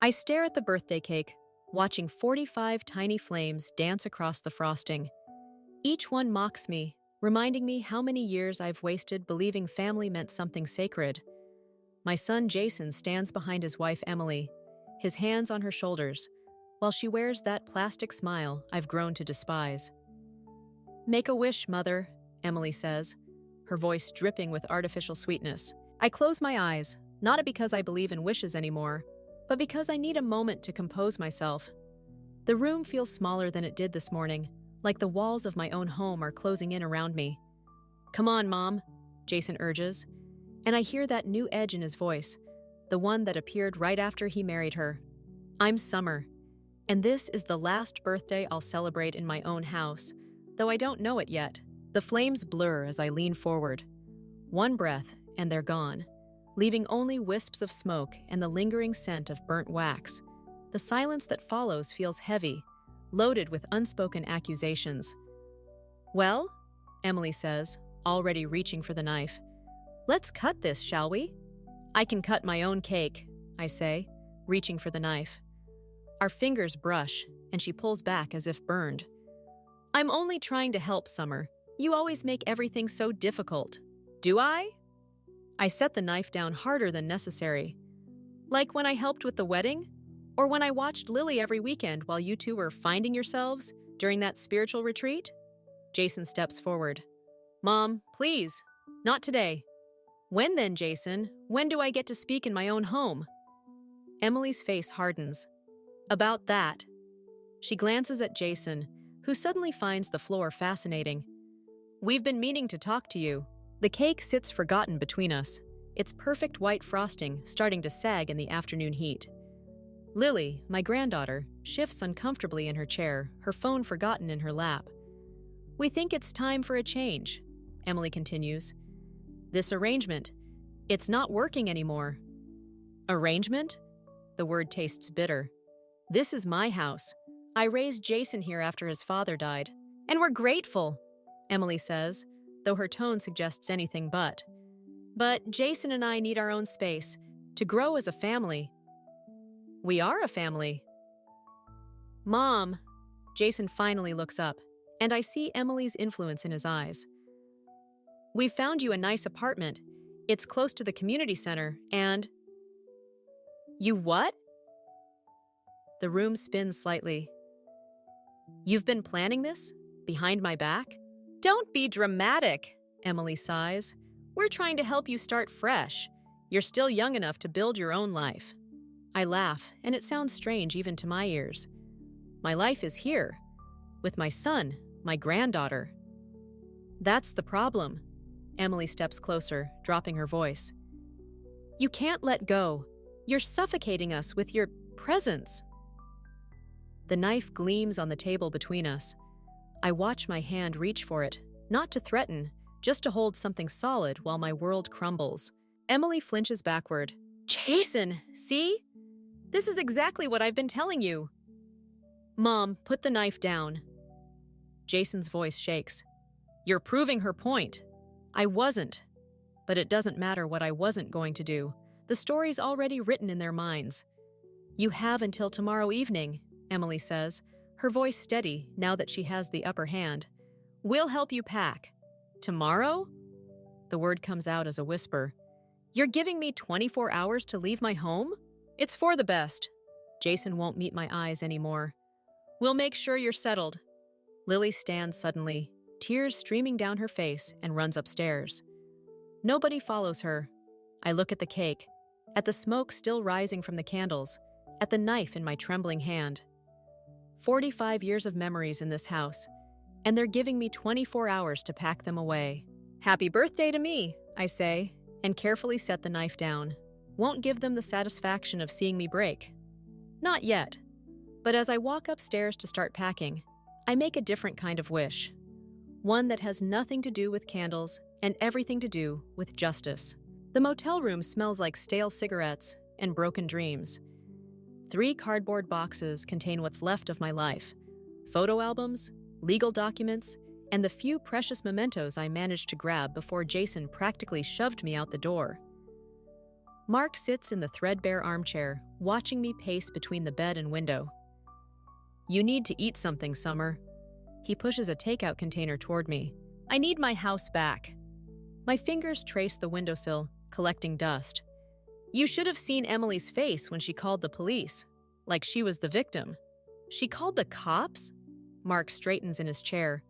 I stare at the birthday cake, watching 45 tiny flames dance across the frosting. Each one mocks me, reminding me how many years I've wasted believing family meant something sacred. My son Jason stands behind his wife Emily, his hands on her shoulders, while she wears that plastic smile I've grown to despise. "Make a wish, Mother," Emily says, her voice dripping with artificial sweetness. I close my eyes, not because I believe in wishes anymore, but because I need a moment to compose myself. The room feels smaller than it did this morning, like the walls of my own home are closing in around me. "Come on, Mom," Jason urges, and I hear that new edge in his voice, the one that appeared right after he married her. I'm Summer, and this is the last birthday I'll celebrate in my own house, though I don't know it yet. The flames blur as I lean forward. One breath, and they're gone, leaving only wisps of smoke and the lingering scent of burnt wax. The silence that follows feels heavy, loaded with unspoken accusations. "Well," Emily says, already reaching for the knife, "let's cut this, shall we?" "I can cut my own cake," I say, reaching for the knife. Our fingers brush, and she pulls back as if burned. "I'm only trying to help, Summer. You always make everything so difficult." "Do I?" I set the knife down harder than necessary. "Like when I helped with the wedding? Or when I watched Lily every weekend while you two were finding yourselves during that spiritual retreat?" Jason steps forward. "Mom, please, not today." "When then, Jason? When do I get to speak in my own home?" Emily's face hardens. "About that." She glances at Jason, who suddenly finds the floor fascinating. "We've been meaning to talk to you." The cake sits forgotten between us, its perfect white frosting starting to sag in the afternoon heat. Lily, my granddaughter, shifts uncomfortably in her chair, her phone forgotten in her lap. "We think it's time for a change," Emily continues. "This arrangement, it's not working anymore." "Arrangement?" The word tastes bitter. "This is my house. I raised Jason here after his father died. And we're grateful," Emily says, though her tone suggests anything but. "But Jason and I need our own space, to grow as a family." "We are a family." "Mom," Jason finally looks up, and I see Emily's influence in his eyes. "We found you a nice apartment. It's close to the community center, and—" "You what?" The room spins slightly. "You've been planning this? Behind my back?" "Don't be dramatic," Emily sighs. "We're trying to help you start fresh. You're still young enough to build your own life." I laugh, and it sounds strange even to my ears. My life is here, with my son, my granddaughter. "That's the problem." Emily steps closer, dropping her voice. "You can't let go. You're suffocating us with your presence." The knife gleams on the table between us. I watch my hand reach for it, not to threaten, just to hold something solid while my world crumbles. Emily flinches backward. "Jason, see? This is exactly what I've been telling you." "Mom, put the knife down." Jason's voice shakes. "You're proving her point." "I wasn't. But it doesn't matter what I wasn't going to do. The story's already written in their minds." "You have until tomorrow evening," Emily says, her voice steady now that she has the upper hand. "We'll help you pack." "Tomorrow?" The word comes out as a whisper. "You're giving me 24 hours to leave my home?" "It's for the best." Jason won't meet my eyes anymore. "We'll make sure you're settled." Lily stands suddenly, tears streaming down her face, and runs upstairs. Nobody follows her. I look at the cake, at the smoke still rising from the candles, at the knife in my trembling hand. 45 years of memories in this house, and they're giving me 24 hours to pack them away. "Happy birthday to me," I say, and carefully set the knife down. Won't give them the satisfaction of seeing me break. Not yet. But as I walk upstairs to start packing, I make a different kind of wish. One that has nothing to do with candles and everything to do with justice. The motel room smells like stale cigarettes and broken dreams. 3 cardboard boxes contain what's left of my life: photo albums, legal documents, and the few precious mementos I managed to grab before Jason practically shoved me out the door. Mark sits in the threadbare armchair, watching me pace between the bed and window. You need to eat something, Summer. He pushes a takeout container toward me. I need my house back. My fingers trace the windowsill, collecting dust. You should have seen Emily's face when she called the police, like she was the victim. She called the cops? Mark straightens in his chair.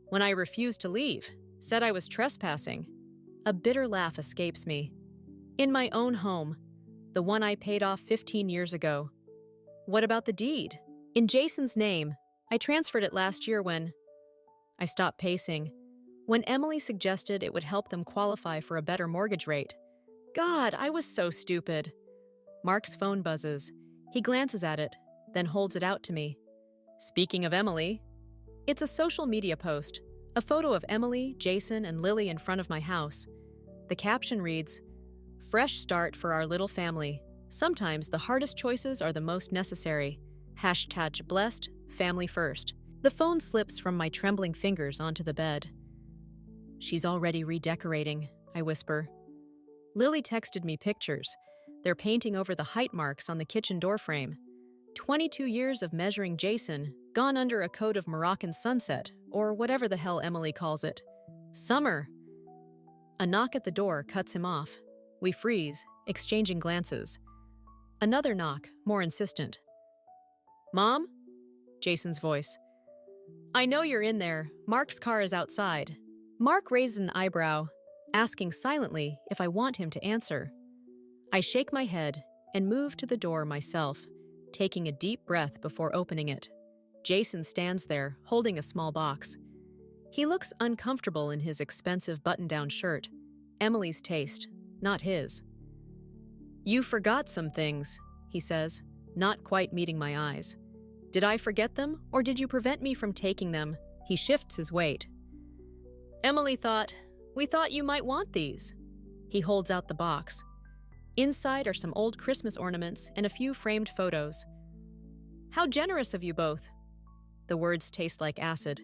When I refused to leave, said I was trespassing. A bitter laugh escapes me. In my own home, the one I paid off 15 years ago. What about the deed? In Jason's name. I transferred it last year when... I stopped pacing. When Emily suggested it would help them qualify for a better mortgage rate. God, I was so stupid. Mark's phone buzzes. He glances at it, then holds it out to me. Speaking of Emily, it's a social media post, a photo of Emily, Jason, and Lily in front of my house. The caption reads, "Fresh start for our little family. Sometimes the hardest choices are the most necessary. #blessed, family first." The phone slips from my trembling fingers onto the bed. She's already redecorating, I whisper. Lily texted me pictures. They're painting over the height marks on the kitchen doorframe. 22 years of measuring Jason, gone under a coat of Moroccan sunset, or whatever the hell Emily calls it. Summer! A knock at the door cuts him off. We freeze, exchanging glances. Another knock, more insistent. Mom? Jason's voice. I know you're in there. Mark's car is outside. Mark raises an eyebrow, asking silently if I want him to answer. I shake my head and move to the door myself, taking a deep breath before opening it. Jason stands there, holding a small box. He looks uncomfortable in his expensive button-down shirt. Emily's taste, not his. You forgot some things, he says, not quite meeting my eyes. Did I forget them, or did you prevent me from taking them? He shifts his weight. We thought you might want these. He holds out the box. Inside are some old Christmas ornaments and a few framed photos. How generous of you both. The words taste like acid.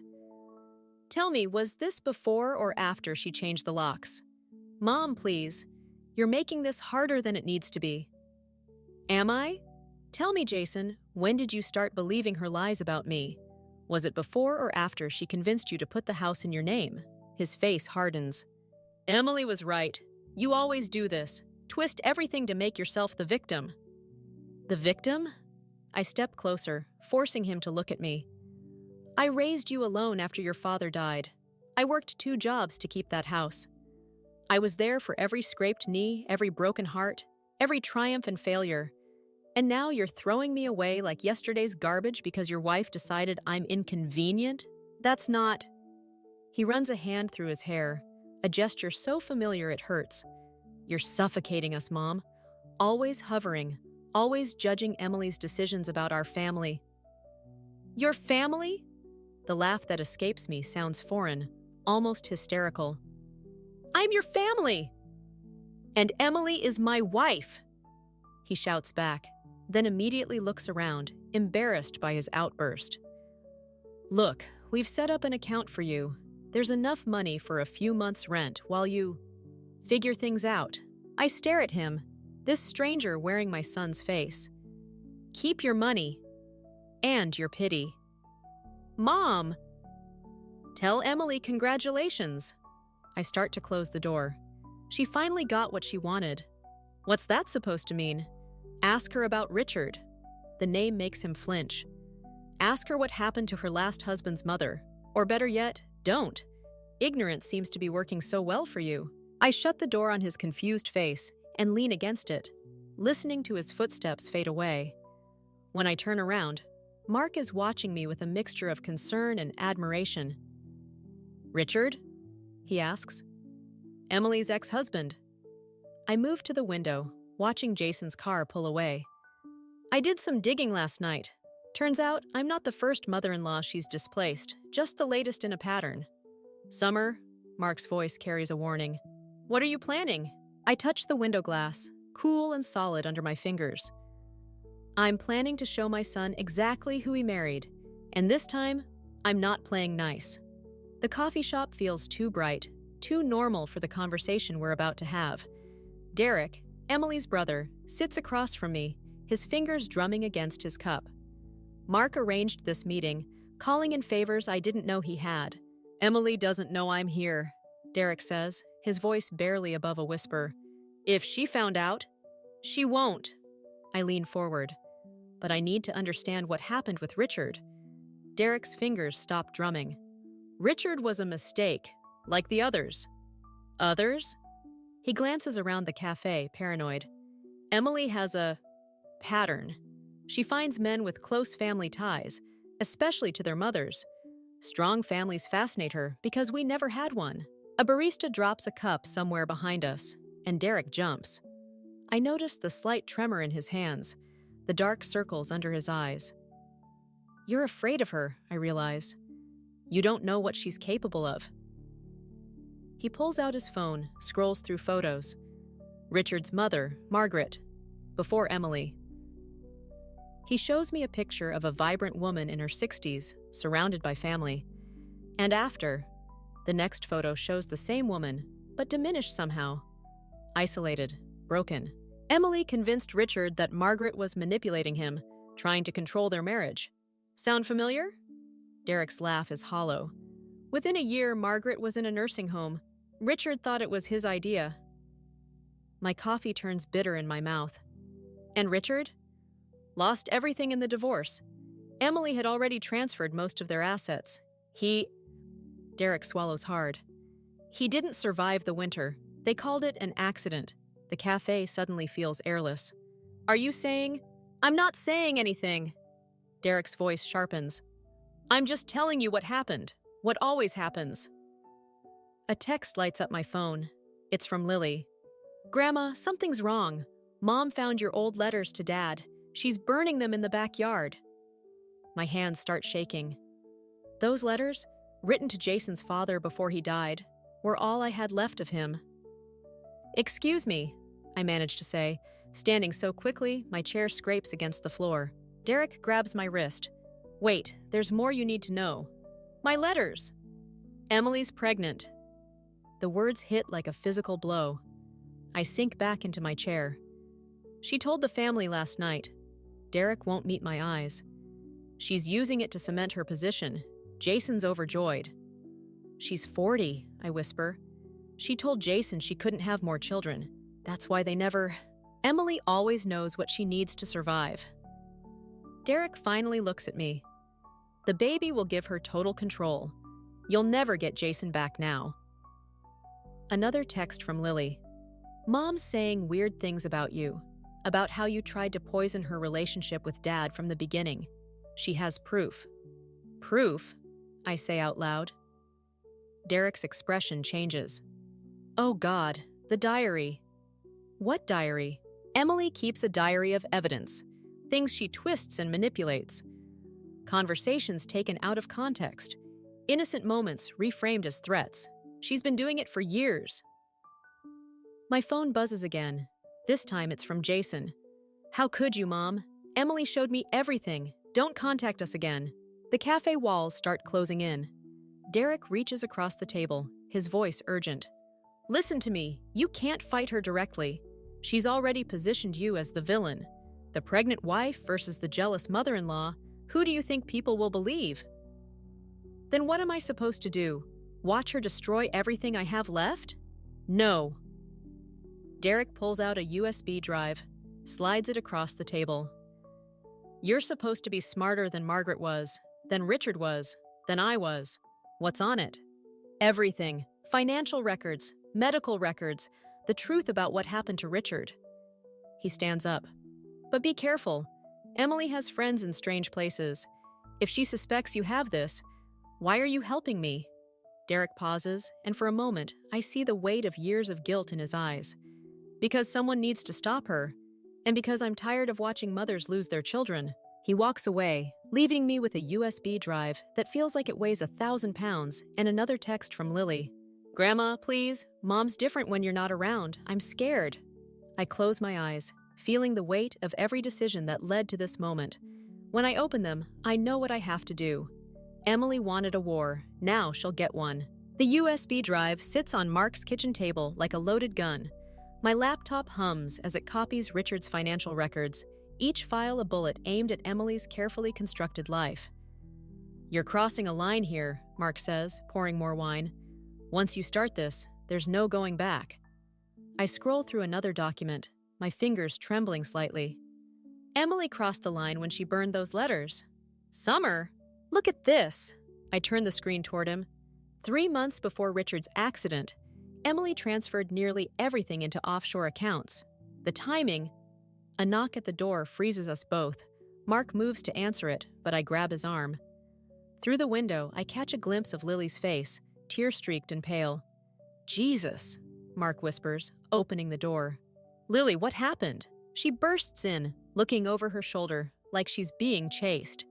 Tell me, was this before or after she changed the locks? Mom, please. You're making this harder than it needs to be. Am I? Tell me, Jason, when did you start believing her lies about me? Was it before or after she convinced you to put the house in your name? His face hardens. Emily was right. You always do this. Twist everything to make yourself the victim. The victim? I step closer, forcing him to look at me. I raised you alone after your father died. I worked 2 jobs to keep that house. I was there for every scraped knee, every broken heart, every triumph and failure. And now you're throwing me away like yesterday's garbage because your wife decided I'm inconvenient? That's not... He runs a hand through his hair, a gesture so familiar it hurts. You're suffocating us, Mom. Always hovering, always judging Emily's decisions about our family. Your family? The laugh that escapes me sounds foreign, almost hysterical. I'm your family! And Emily is my wife! He shouts back, then immediately looks around, embarrassed by his outburst. Look, we've set up an account for you. There's enough money for a few months' rent while you figure things out. I stare at him, this stranger wearing my son's face. Keep your money. And your pity. Mom! Tell Emily congratulations. I start to close the door. She finally got what she wanted. What's that supposed to mean? Ask her about Richard. The name makes him flinch. Ask her what happened to her last husband's mother. Or better yet, don't. Ignorance seems to be working so well for you. I shut the door on his confused face and lean against it, listening to his footsteps fade away. When I turn around, Mark is watching me with a mixture of concern and admiration. Richard? He asks. Emily's ex-husband. I move to the window, watching Jason's car pull away. I did some digging last night. Turns out I'm not the first mother-in-law she's displaced, just the latest in a pattern. Summer, Mark's voice carries a warning. What are you planning? I touch the window glass, cool and solid under my fingers. I'm planning to show my son exactly who he married, and this time, I'm not playing nice. The coffee shop feels too bright, too normal for the conversation we're about to have. Derek, Emily's brother, sits across from me, his fingers drumming against his cup. Mark arranged this meeting, calling in favors I didn't know he had. "Emily doesn't know I'm here," Derek says, his voice barely above a whisper. "If she found out, she won't." I lean forward, but I need to understand what happened with Richard. Derek's fingers stop drumming. "Richard was a mistake, like the others." "Others?" He glances around the cafe, paranoid. "Emily has a pattern. She finds men with close family ties, especially to their mothers. Strong families fascinate her because we never had one." A barista drops a cup somewhere behind us, and Derek jumps. I notice the slight tremor in his hands, the dark circles under his eyes. "You're afraid of her," I realize. "You don't know what she's capable of." He pulls out his phone, scrolls through photos. Richard's mother, Margaret, before Emily. He shows me a picture of a vibrant woman in her 60s, surrounded by family. And after, the next photo shows the same woman, but diminished somehow. Isolated, broken. Emily convinced Richard that Margaret was manipulating him, trying to control their marriage. Sound familiar? Derek's laugh is hollow. Within a year, Margaret was in a nursing home. Richard thought it was his idea. My coffee turns bitter in my mouth. And Richard? Lost everything in the divorce. Emily had already transferred most of their assets. Derek swallows hard. He didn't survive the winter. They called it an accident. The cafe suddenly feels airless. "Are you saying?" "I'm not saying anything." Derek's voice sharpens. "I'm just telling you what happened. What always happens." A text lights up my phone. It's from Lily. "Grandma, something's wrong. Mom found your old letters to Dad. She's burning them in the backyard." My hands start shaking. Those letters, written to Jason's father before he died, were all I had left of him. "Excuse me," I manage to say, standing so quickly my chair scrapes against the floor. Derek grabs my wrist. "Wait, there's more you need to know." "My letters." "Emily's pregnant." The words hit like a physical blow. I sink back into my chair. "She told the family last night." Derek won't meet my eyes. "She's using it to cement her position. Jason's overjoyed." "She's 40, I whisper. "She told Jason she couldn't have more children. That's why they never—" "Emily always knows what she needs to survive." Derek finally looks at me. "The baby will give her total control. You'll never get Jason back now." Another text from Lily. "Mom's saying weird things about you, about how you tried to poison her relationship with Dad from the beginning. She has proof." "Proof?" I say out loud. Derek's expression changes. "Oh God, the diary." "What diary?" "Emily keeps a diary of evidence, things she twists and manipulates. Conversations taken out of context, innocent moments reframed as threats. She's been doing it for years." My phone buzzes again. This time it's from Jason. "How could you, Mom? Emily showed me everything. Don't contact us again." The cafe walls start closing in. Derek reaches across the table, his voice urgent. "Listen to me. You can't fight her directly. She's already positioned you as the villain. The pregnant wife versus the jealous mother-in-law. Who do you think people will believe?" "Then what am I supposed to do? Watch her destroy everything I have left?" "No." Derek pulls out a USB drive, slides it across the table. "You're supposed to be smarter than Margaret was, than Richard was, than I was." "What's on it?" "Everything. Financial records, medical records, the truth about what happened to Richard." He stands up. "But be careful. Emily has friends in strange places. If she suspects you have this, why are you helping me?" Derek pauses, and for a moment, I see the weight of years of guilt in his eyes. "Because someone needs to stop her, and because I'm tired of watching mothers lose their children." He walks away, leaving me with a USB drive that feels like it weighs 1,000 pounds and another text from Lily. "Grandma, please. Mom's different when you're not around. I'm scared." I close my eyes, feeling the weight of every decision that led to this moment. When I open them, I know what I have to do. Emily wanted a war. Now she'll get one. The USB drive sits on Mark's kitchen table like a loaded gun. My laptop hums as it copies Richard's financial records, each file a bullet aimed at Emily's carefully constructed life. "You're crossing a line here," Mark says, pouring more wine. "Once you start this, there's no going back." I scroll through another document, my fingers trembling slightly. Emily crossed the line when she burned those letters. "Summer? Look at this!" I turn the screen toward him. 3 months before Richard's accident, Emily transferred nearly everything into offshore accounts. The timing— A knock at the door freezes us both. Mark moves to answer it, but I grab his arm. Through the window, I catch a glimpse of Lily's face, tear-streaked and pale. "Jesus," Mark whispers, opening the door. "Lily, what happened?" She bursts in, looking over her shoulder, like she's being chased.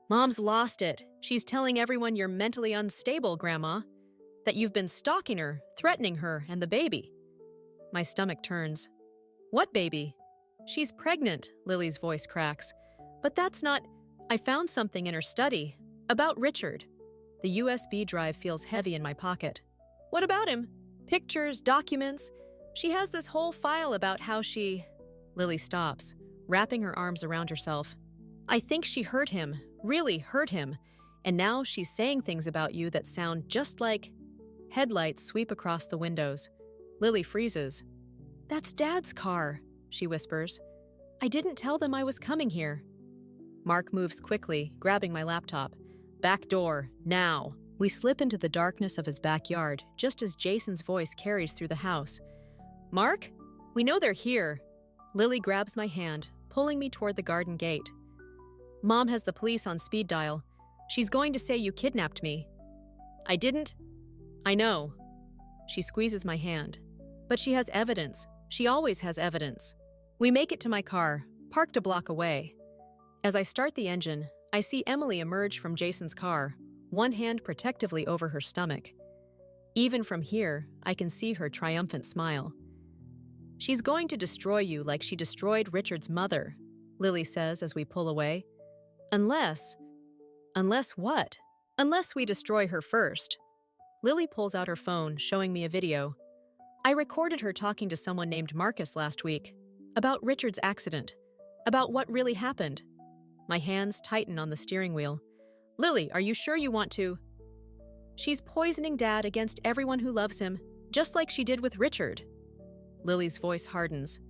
"Mom's lost it. She's telling everyone you're mentally unstable, Grandma. That you've been stalking her, threatening her and the baby." My stomach turns. "What baby?" "She's pregnant," Lily's voice cracks. "But that's not— I found something in her study. About Richard." The USB drive feels heavy in my pocket. "What about him?" "Pictures, documents. She has this whole file about how she—" Lily stops, wrapping her arms around herself. "I think she hurt him, really hurt him, and now she's saying things about you that sound just like—" Headlights sweep across the windows. Lily freezes. "That's Dad's car," she whispers. "I didn't tell them I was coming here." Mark moves quickly, grabbing my laptop. "Back door, now." We slip into the darkness of his backyard, just as Jason's voice carries through the house. "Mark? We know they're here." Lily grabs my hand, pulling me toward the garden gate. "Mom has the police on speed dial. She's going to say you kidnapped me." "I didn't." "I know." She squeezes my hand. "But she has evidence. She always has evidence." We make it to my car, parked a block away. As I start the engine, I see Emily emerge from Jason's car, one hand protectively over her stomach. Even from here, I can see her triumphant smile. "She's going to destroy you like she destroyed Richard's mother," Lily says as we pull away. Unless what? Unless we destroy her first." Lily pulls out her phone, showing me a video. "I recorded her talking to someone named Marcus last week. About Richard's accident. About what really happened." My hands tighten on the steering wheel. "Lily, are you sure you want to—" "She's poisoning Dad against everyone who loves him, just like she did with Richard." Lily's voice hardens.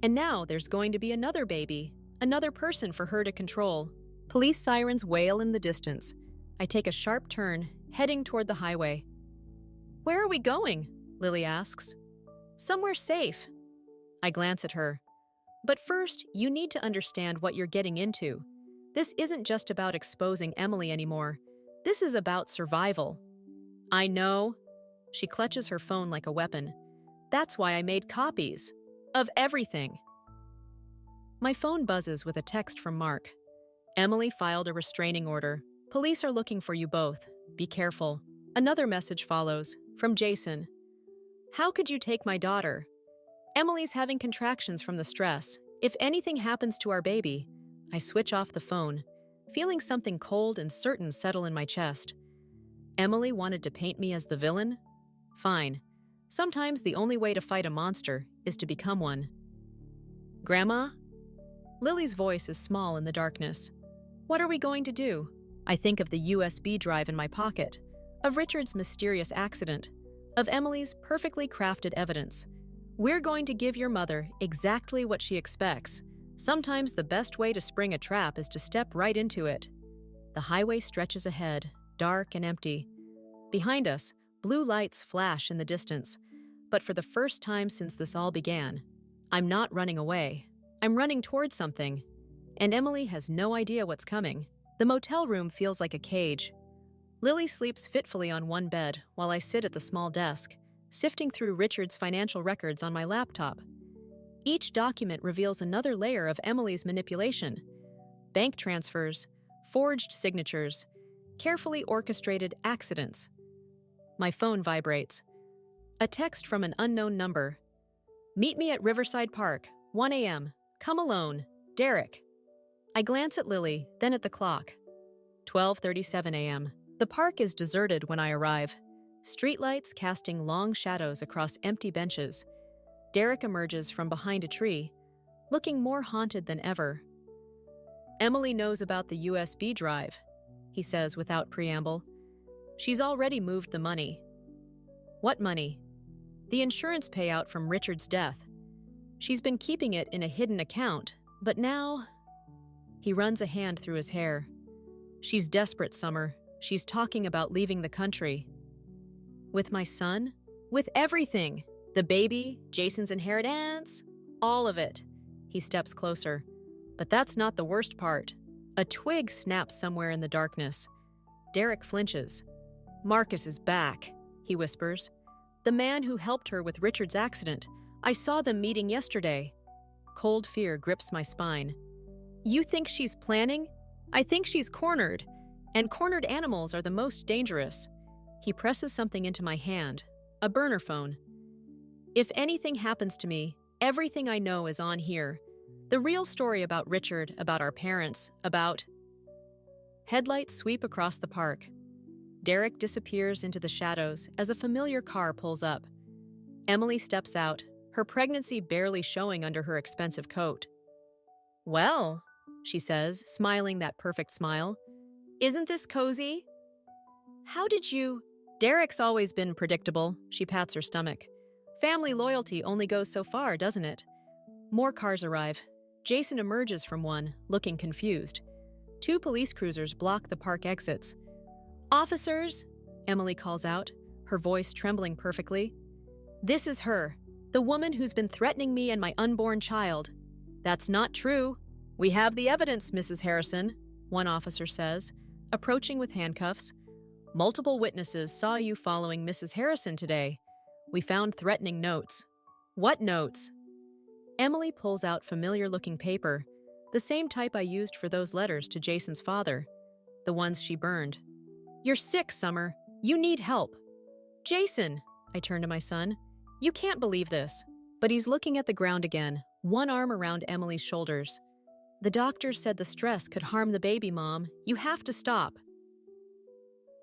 "And now there's going to be another baby, another person for her to control." Police sirens wail in the distance. I take a sharp turn, heading toward the highway. "Where are we going?" Lily asks. "Somewhere safe." I glance at her. "But first, you need to understand what you're getting into. This isn't just about exposing Emily anymore. This is about survival." "I know." She clutches her phone like a weapon. "That's why I made copies. Of everything." My phone buzzes with a text from Mark. "Emily filed a restraining order. Police are looking for you both. Be careful." Another message follows, from Jason. "How could you take my daughter? Emily's having contractions from the stress. If anything happens to our baby—" I switch off the phone, feeling something cold and certain settle in my chest. Emily wanted to paint me as the villain? Fine. Sometimes the only way to fight a monster is to become one. "Grandma?" Lily's voice is small in the darkness. "What are we going to do?" I think of the USB drive in my pocket, of Richard's mysterious accident, of Emily's perfectly crafted evidence. "We're going to give your mother exactly what she expects. Sometimes the best way to spring a trap is to step right into it." The highway stretches ahead, dark and empty. Behind us, blue lights flash in the distance. But for the first time since this all began, I'm not running away. I'm running towards something. And Emily has no idea what's coming. The motel room feels like a cage. Lily sleeps fitfully on one bed while I sit at the small desk, sifting through Richard's financial records on my laptop. Each document reveals another layer of Emily's manipulation. Bank transfers, forged signatures, carefully orchestrated accidents. My phone vibrates. A text from an unknown number. "Meet me at Riverside Park, 1 a.m. Come alone. Derek." I glance at Lily, then at the clock. 12:37 a.m. The park is deserted when I arrive. Streetlights casting long shadows across empty benches. Derek emerges from behind a tree, looking more haunted than ever. Emily knows about the USB drive, he says without preamble. She's already moved the money. What money? The insurance payout from Richard's death. She's been keeping it in a hidden account, but now… He runs a hand through his hair. She's desperate, Summer. She's talking about leaving the country. With my son? With everything. The baby, Jason's inheritance, all of it. He steps closer. But that's not the worst part. A twig snaps somewhere in the darkness. Derek flinches. Marcus is back, he whispers. The man who helped her with Richard's accident. I saw them meeting yesterday. Cold fear grips my spine. You think she's planning? I think she's cornered. And cornered animals are the most dangerous. He presses something into my hand. A burner phone. If anything happens to me, everything I know is on here. The real story about Richard, about our parents, about… Headlights sweep across the park. Derek disappears into the shadows as a familiar car pulls up. Emily steps out, her pregnancy barely showing under her expensive coat. Well, she says, smiling that perfect smile. Isn't this cozy? How did you… Derek's always been predictable, she pats her stomach. Family loyalty only goes so far, doesn't it? More cars arrive. Jason emerges from one, looking confused. 2 police cruisers block the park exits. Officers, Emily calls out, her voice trembling perfectly. This is her, the woman who's been threatening me and my unborn child. That's not true. We have the evidence, Mrs. Harrison, one officer says, approaching with handcuffs. Multiple witnesses saw you following Mrs. Harrison today. We found threatening notes. What notes? Emily pulls out familiar-looking paper, the same type I used for those letters to Jason's father, the ones she burned. You're sick, Summer. You need help. Jason, I turn to my son. You can't believe this. But he's looking at the ground again, one arm around Emily's shoulders. The doctors said the stress could harm the baby, Mom. You have to stop.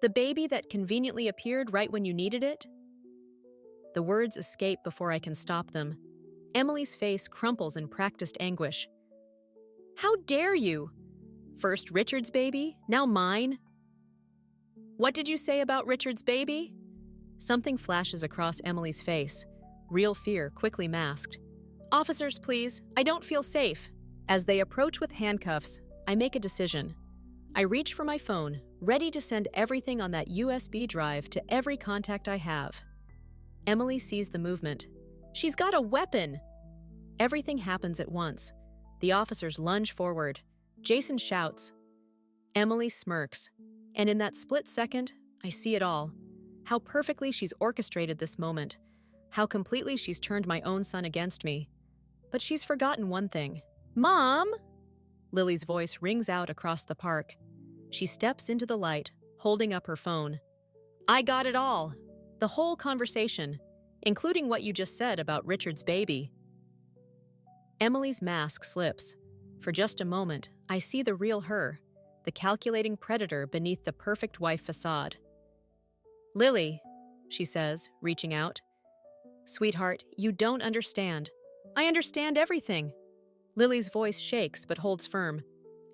The baby that conveniently appeared right when you needed it? The words escape before I can stop them. Emily's face crumples in practiced anguish. How dare you? First Richard's baby, now mine. What did you say about Richard's baby? Something flashes across Emily's face, real fear quickly masked. Officers, please, I don't feel safe. As they approach with handcuffs, I make a decision. I reach for my phone, ready to send everything on that USB drive to every contact I have. Emily sees the movement. She's got a weapon! Everything happens at once. The officers lunge forward. Jason shouts. Emily smirks. And in that split second, I see it all. How perfectly she's orchestrated this moment. How completely she's turned my own son against me. But she's forgotten one thing. Mom! Lily's voice rings out across the park. She steps into the light, holding up her phone. I got it all. The whole conversation, including what you just said about Richard's baby. Emily's mask slips. For just a moment, I see the real her, the calculating predator beneath the perfect wife facade. Lily, she says, reaching out. Sweetheart, you don't understand. I understand everything. Lily's voice shakes but holds firm.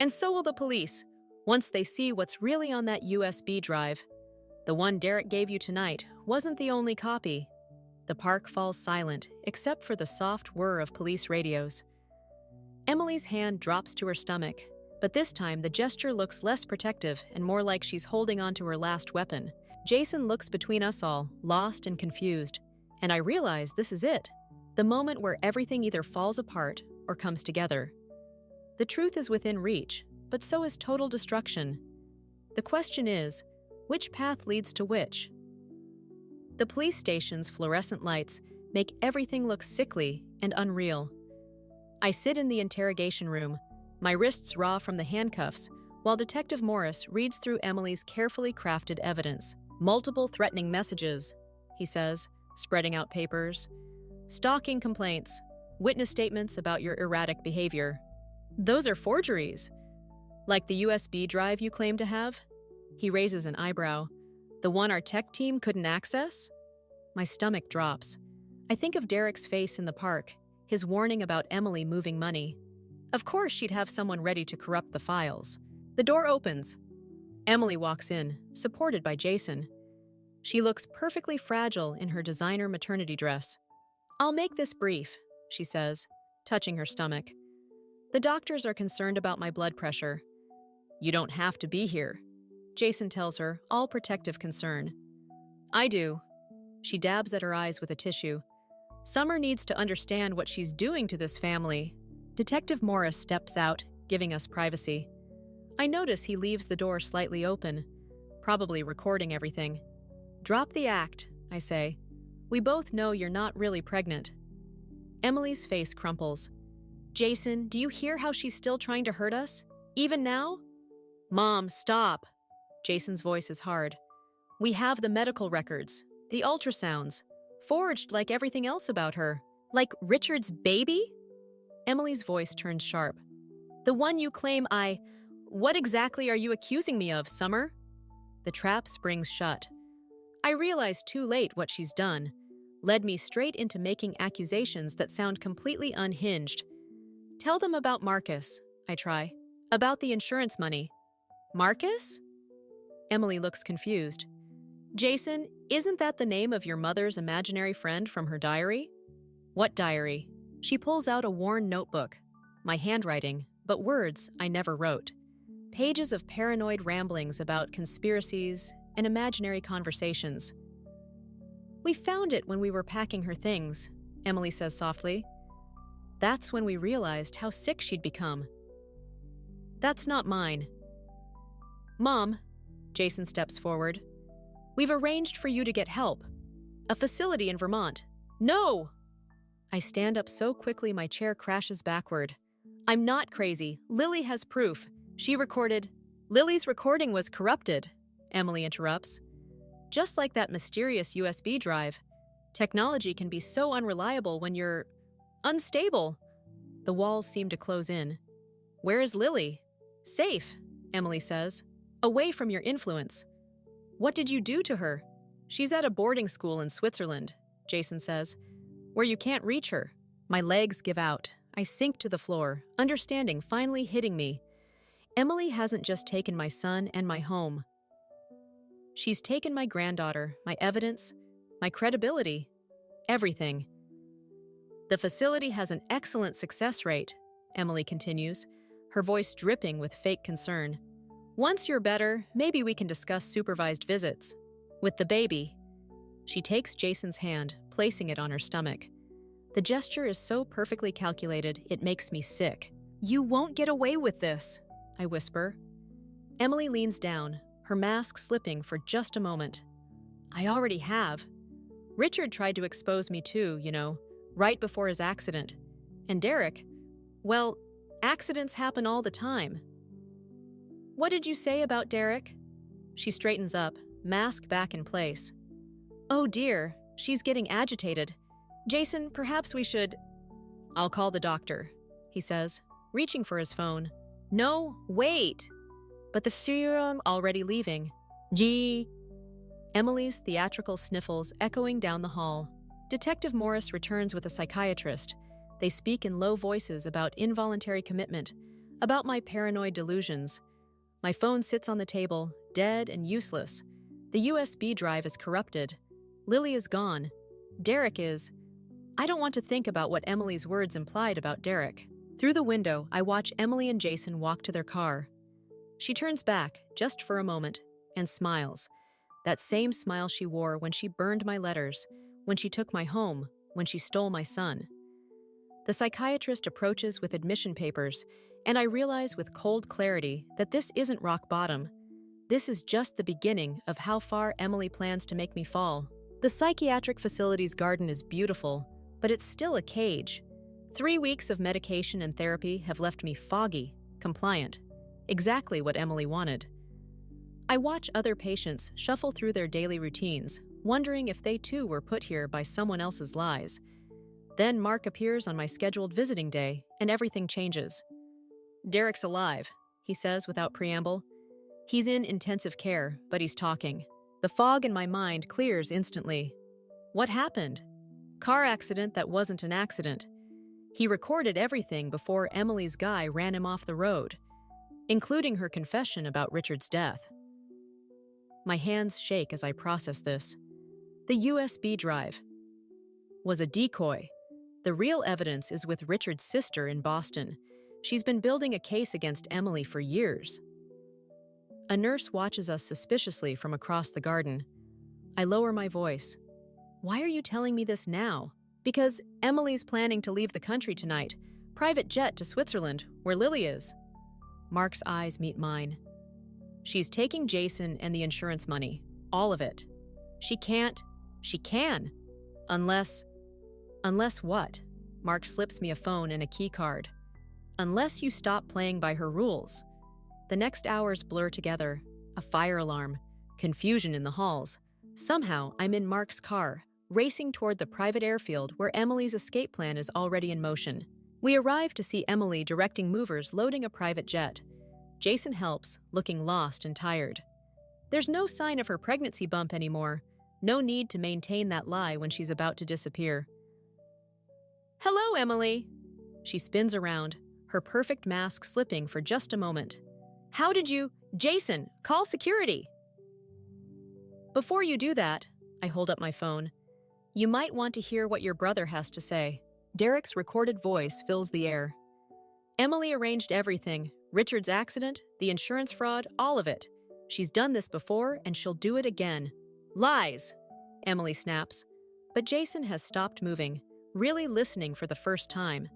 And so will the police, once they see what's really on that USB drive. The one Derek gave you tonight wasn't the only copy. The park falls silent, except for the soft whir of police radios. Emily's hand drops to her stomach, but this time the gesture looks less protective and more like she's holding onto her last weapon. Jason looks between us all, lost and confused, and I realize this is it, the moment where everything either falls apart or comes together. The truth is within reach, but so is total destruction. The question is, which path leads to which? The police station's fluorescent lights make everything look sickly and unreal. I sit in the interrogation room, my wrists raw from the handcuffs, while Detective Morris reads through Emily's carefully crafted evidence. Multiple threatening messages, he says, spreading out papers. Stalking complaints, witness statements about your erratic behavior. Those are forgeries. Like the USB drive you claim to have? He raises an eyebrow. The one our tech team couldn't access? My stomach drops. I think of Derek's face in the park, his warning about Emily moving money. Of course she'd have someone ready to corrupt the files. The door opens. Emily walks in, supported by Jason. She looks perfectly fragile in her designer maternity dress. "I'll make this brief," she says, touching her stomach. "The doctors are concerned about my blood pressure." "You don't have to be here," Jason tells her, all protective concern. "I do." She dabs at her eyes with a tissue. "Summer needs to understand what she's doing to this family." Detective Morris steps out, giving us privacy. I notice he leaves the door slightly open, probably recording everything. "Drop the act," I say. "We both know you're not really pregnant." Emily's face crumples. "Jason, do you hear how she's still trying to hurt us? Even now?" "Mom, stop." Jason's voice is hard. "We have the medical records, the ultrasounds, forged like everything else about her. Like Richard's baby?" Emily's voice turns sharp. "The one you claim What exactly are you accusing me of, Summer?" The trap springs shut. I realize too late what she's done. Led me straight into making accusations that sound completely unhinged. "Tell them about Marcus," I try. "About the insurance money." "Marcus?" Emily looks confused. "Jason, isn't that the name of your mother's imaginary friend from her diary?" "What diary?" She pulls out a worn notebook. My handwriting, but words I never wrote. Pages of paranoid ramblings about conspiracies and imaginary conversations. "We found it when we were packing her things," Emily says softly. That's when we realized how sick she'd become. "That's not mine." "Mom," Jason steps forward, "we've arranged for you to get help. A facility in Vermont." "No!" I stand up so quickly my chair crashes backward. "I'm not crazy. Lily has proof. She recorded." "Lily's recording was corrupted," Emily interrupts. "Just like that mysterious USB drive. Technology can be so unreliable when you're unstable." The walls seem to close in. "Where is Lily?" "Safe," Emily says. "Away from your influence." "What did you do to her?" "She's at a boarding school in Switzerland," Jason says, "where you can't reach her." My legs give out. I sink to the floor, understanding finally hitting me. Emily hasn't just taken my son and my home. She's taken my granddaughter, my evidence, my credibility, everything. "The facility has an excellent success rate," Emily continues, her voice dripping with fake concern. "Once you're better, maybe we can discuss supervised visits. With the baby." She takes Jason's hand, placing it on her stomach. The gesture is so perfectly calculated, it makes me sick. "You won't get away with this," I whisper. Emily leans down, her mask slipping for just a moment. "I already have. Richard tried to expose me too, right before his accident. And Derek, well, accidents happen all the time." "What did you say about Derek?" She straightens up, mask back in place. "Oh dear, she's getting agitated. Jason, perhaps we should—" "I'll call the doctor," he says, reaching for his phone. "No, wait!" "But the serum already leaving." Gee. Emily's theatrical sniffles echoing down the hall. Detective Morris returns with a psychiatrist. They speak in low voices about involuntary commitment, about my paranoid delusions. My phone sits on the table, dead and useless. The USB drive is corrupted. Lily is gone. Derek is... I don't want to think about what Emily's words implied about Derek. Through the window, I watch Emily and Jason walk to their car. She turns back, just for a moment, and smiles. That same smile she wore when she burned my letters, when she took my home, when she stole my son. The psychiatrist approaches with admission papers, and I realize with cold clarity that this isn't rock bottom. This is just the beginning of how far Emily plans to make me fall. The psychiatric facility's garden is beautiful, but it's still a cage. 3 weeks of medication and therapy have left me foggy, compliant. Exactly what Emily wanted. I watch other patients shuffle through their daily routines, wondering if they too were put here by someone else's lies. Then Mark appears on my scheduled visiting day, and everything changes. "Derek's alive," he says without preamble. He's in intensive care, but he's talking. The fog in my mind clears instantly. What happened? Car accident that wasn't an accident. He recorded everything before Emily's guy ran him off the road, including her confession about Richard's death. My hands shake as I process this. The USB drive was a decoy. The real evidence is with Richard's sister in Boston. She's been building a case against Emily for years. A nurse watches us suspiciously from across the garden. I lower my voice. Why are you telling me this now? Because Emily's planning to leave the country tonight. Private jet to Switzerland, where Lily is. Mark's eyes meet mine. She's taking Jason and the insurance money. All of it. She can't. She can. Unless what? Mark slips me a phone and a key card. Unless you stop playing by her rules. The next hours blur together. A fire alarm. Confusion in the halls. Somehow, I'm in Mark's car, racing toward the private airfield where Emily's escape plan is already in motion. We arrive to see Emily directing movers loading a private jet. Jason helps, looking lost and tired. There's no sign of her pregnancy bump anymore. No need to maintain that lie when she's about to disappear. Hello, Emily. She spins around, her perfect mask slipping for just a moment. How did you— Jason, call security! Before you do that, I hold up my phone. You might want to hear what your brother has to say. Derek's recorded voice fills the air. Emily arranged everything. Richard's accident, the insurance fraud, all of it. She's done this before, and she'll do it again. Lies! Emily snaps. But Jason has stopped moving, really listening for the first time.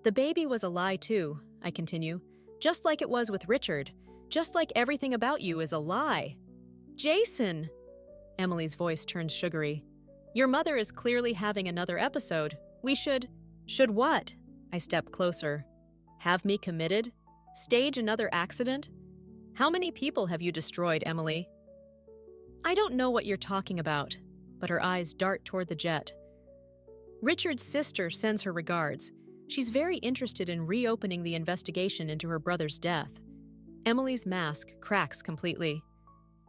The baby was a lie too, I continue. Just like it was with Richard. Just like everything about you is a lie. Jason! Emily's voice turns sugary. Your mother is clearly having another episode. We should— Should what? I step closer. Have me committed? Stage another accident? How many people have you destroyed, Emily? I don't know what you're talking about, but her eyes dart toward the jet. Richard's sister sends her regards. She's very interested in reopening the investigation into her brother's death. Emily's mask cracks completely.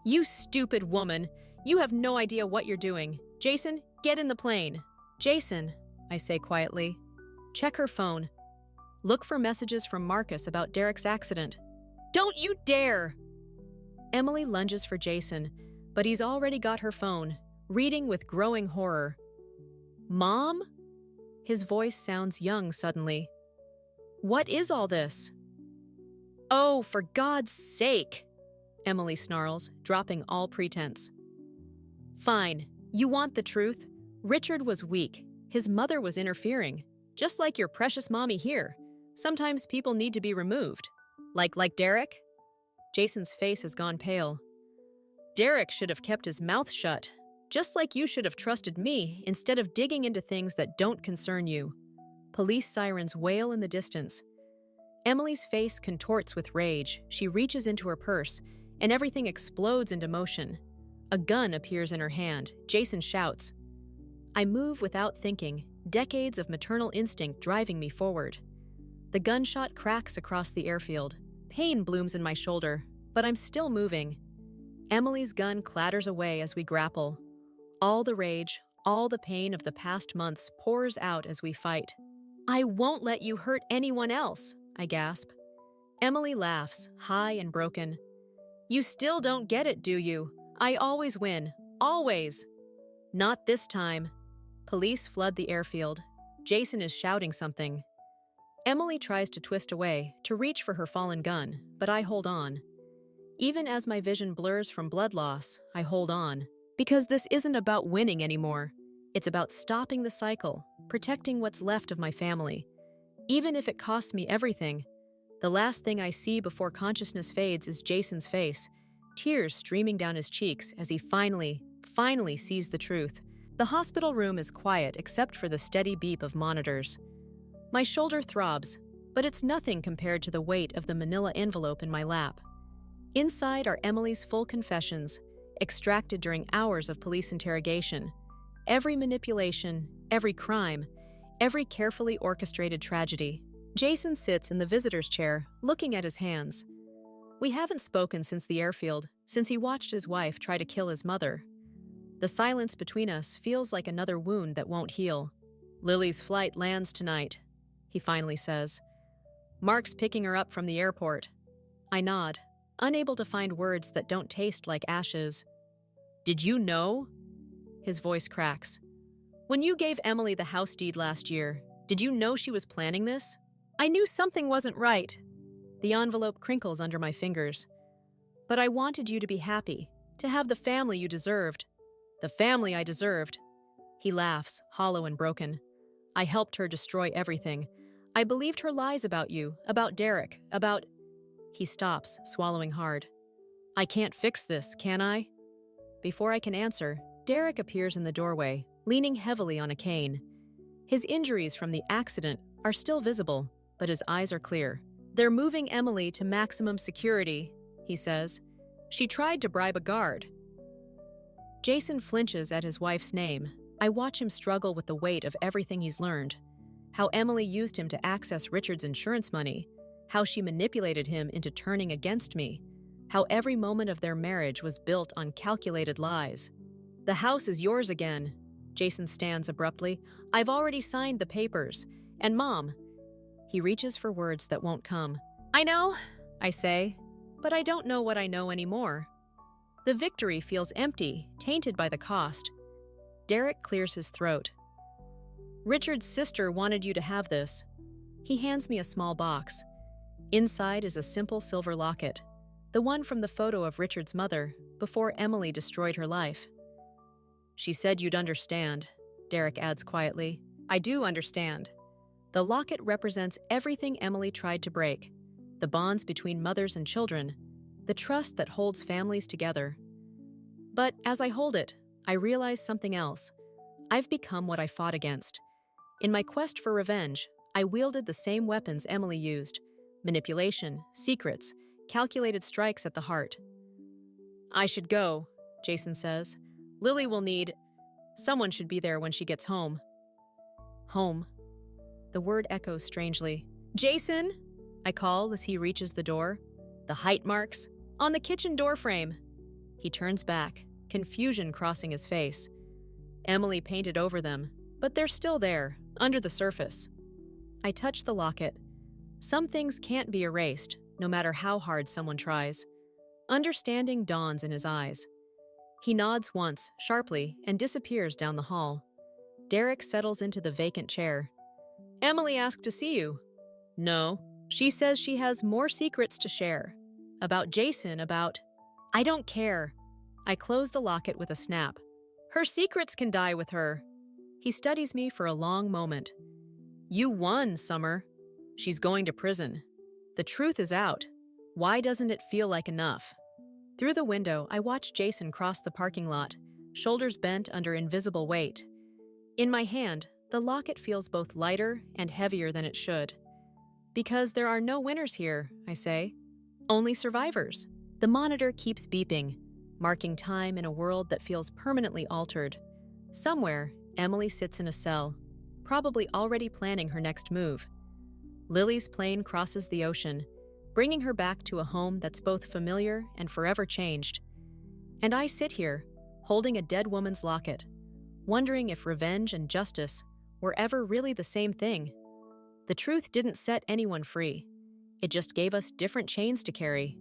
You stupid woman! You have no idea what you're doing. Jason, get in the plane. Jason, I say quietly. Check her phone. Look for messages from Marcus about Derek's accident. Don't you dare! Emily lunges for Jason, but he's already got her phone, reading with growing horror. Mom? His voice sounds young suddenly. What is all this? Oh, for God's sake! Emily snarls, dropping all pretense. Fine. You want the truth? Richard was weak. His mother was interfering. Just like your precious mommy here. Sometimes people need to be removed. Like Derek? Jason's face has gone pale. Derek should have kept his mouth shut. Just like you should have trusted me instead of digging into things that don't concern you. Police sirens wail in the distance. Emily's face contorts with rage. She reaches into her purse, and everything explodes into motion. A gun appears in her hand. Jason shouts. I move without thinking, decades of maternal instinct driving me forward. The gunshot cracks across the airfield. Pain blooms in my shoulder, but I'm still moving. Emily's gun clatters away as we grapple. All the rage, all the pain of the past months pours out as we fight. I won't let you hurt anyone else, I gasp. Emily laughs, high and broken. You still don't get it, do you? I always win. Always. Not this time. Police flood the airfield. Jason is shouting something. Emily tries to twist away, to reach for her fallen gun, but I hold on. Even as my vision blurs from blood loss, I hold on. Because this isn't about winning anymore. It's about stopping the cycle, protecting what's left of my family. Even if it costs me everything. The last thing I see before consciousness fades is Jason's face, tears streaming down his cheeks as he finally sees the truth. The hospital room is quiet except for the steady beep of monitors. My shoulder throbs, but it's nothing compared to the weight of the manila envelope in my lap. Inside are Emily's full confessions, extracted during hours of police interrogation. Every manipulation, every crime, every carefully orchestrated tragedy. Jason sits in the visitor's chair, looking at his hands. We haven't spoken since the airfield, since he watched his wife try to kill his mother. The silence between us feels like another wound that won't heal. Lily's flight lands tonight, he finally says. Mark's picking her up from the airport. I nod, unable to find words that don't taste like ashes. Did you know? His voice cracks. When you gave Emily the house deed last year, did you know she was planning this? I knew something wasn't right. The envelope crinkles under my fingers. But I wanted you to be happy, to have the family you deserved. The family I deserved. He laughs, hollow and broken. I helped her destroy everything. I believed her lies about you, about Derek, about... He stops, swallowing hard. I can't fix this, can I? Before I can answer, Derek appears in the doorway, leaning heavily on a cane. His injuries from the accident are still visible, but his eyes are clear. They're moving Emily to maximum security, he says. She tried to bribe a guard. Jason flinches at his wife's name. I watch him struggle with the weight of everything he's learned. How Emily used him to access Richard's insurance money. How she manipulated him into turning against me. How every moment of their marriage was built on calculated lies. The house is yours again. Jason stands abruptly. I've already signed the papers. And Mom. He reaches for words that won't come. I know, I say, but I don't know what I know anymore. The victory feels empty, tainted by the cost. Derek clears his throat. Richard's sister wanted you to have this. He hands me a small box. Inside is a simple silver locket, the one from the photo of Richard's mother before Emily destroyed her life. She said you'd understand, Derek adds quietly. I do understand. The locket represents everything Emily tried to break, the bonds between mothers and children, the trust that holds families together. But as I hold it, I realize something else. I've become what I fought against. In my quest for revenge, I wielded the same weapons Emily used: manipulation, secrets, calculated strikes at the heart. I should go, Jason says. Lily will need... Someone should be there when she gets home. Home. The word echoes strangely. Jason, I call as he reaches the door. The height marks on the kitchen door frame. He turns back, confusion crossing his face. Emily painted over them, but they're still there, under the surface. I touch the locket. Some things can't be erased, no matter how hard someone tries. Understanding dawns in his eyes. He nods once, sharply, and disappears down the hall. Derek settles into the vacant chair. Emily asked to see you. No. She says she has more secrets to share. About Jason, about... I don't care. I close the locket with a snap. Her secrets can die with her. He studies me for a long moment. You won, Summer. She's going to prison. The truth is out. Why doesn't it feel like enough? Through the window, I watch Jason cross the parking lot, shoulders bent under invisible weight. In my hand, the locket feels both lighter and heavier than it should. Because there are no winners here, I say. Only survivors. The monitor keeps beeping, marking time in a world that feels permanently altered. Somewhere, Emily sits in a cell, probably already planning her next move. Lily's plane crosses the ocean, bringing her back to a home that's both familiar and forever changed. And I sit here, holding a dead woman's locket, wondering if revenge and justice were ever really the same thing. The truth didn't set anyone free. It just gave us different chains to carry.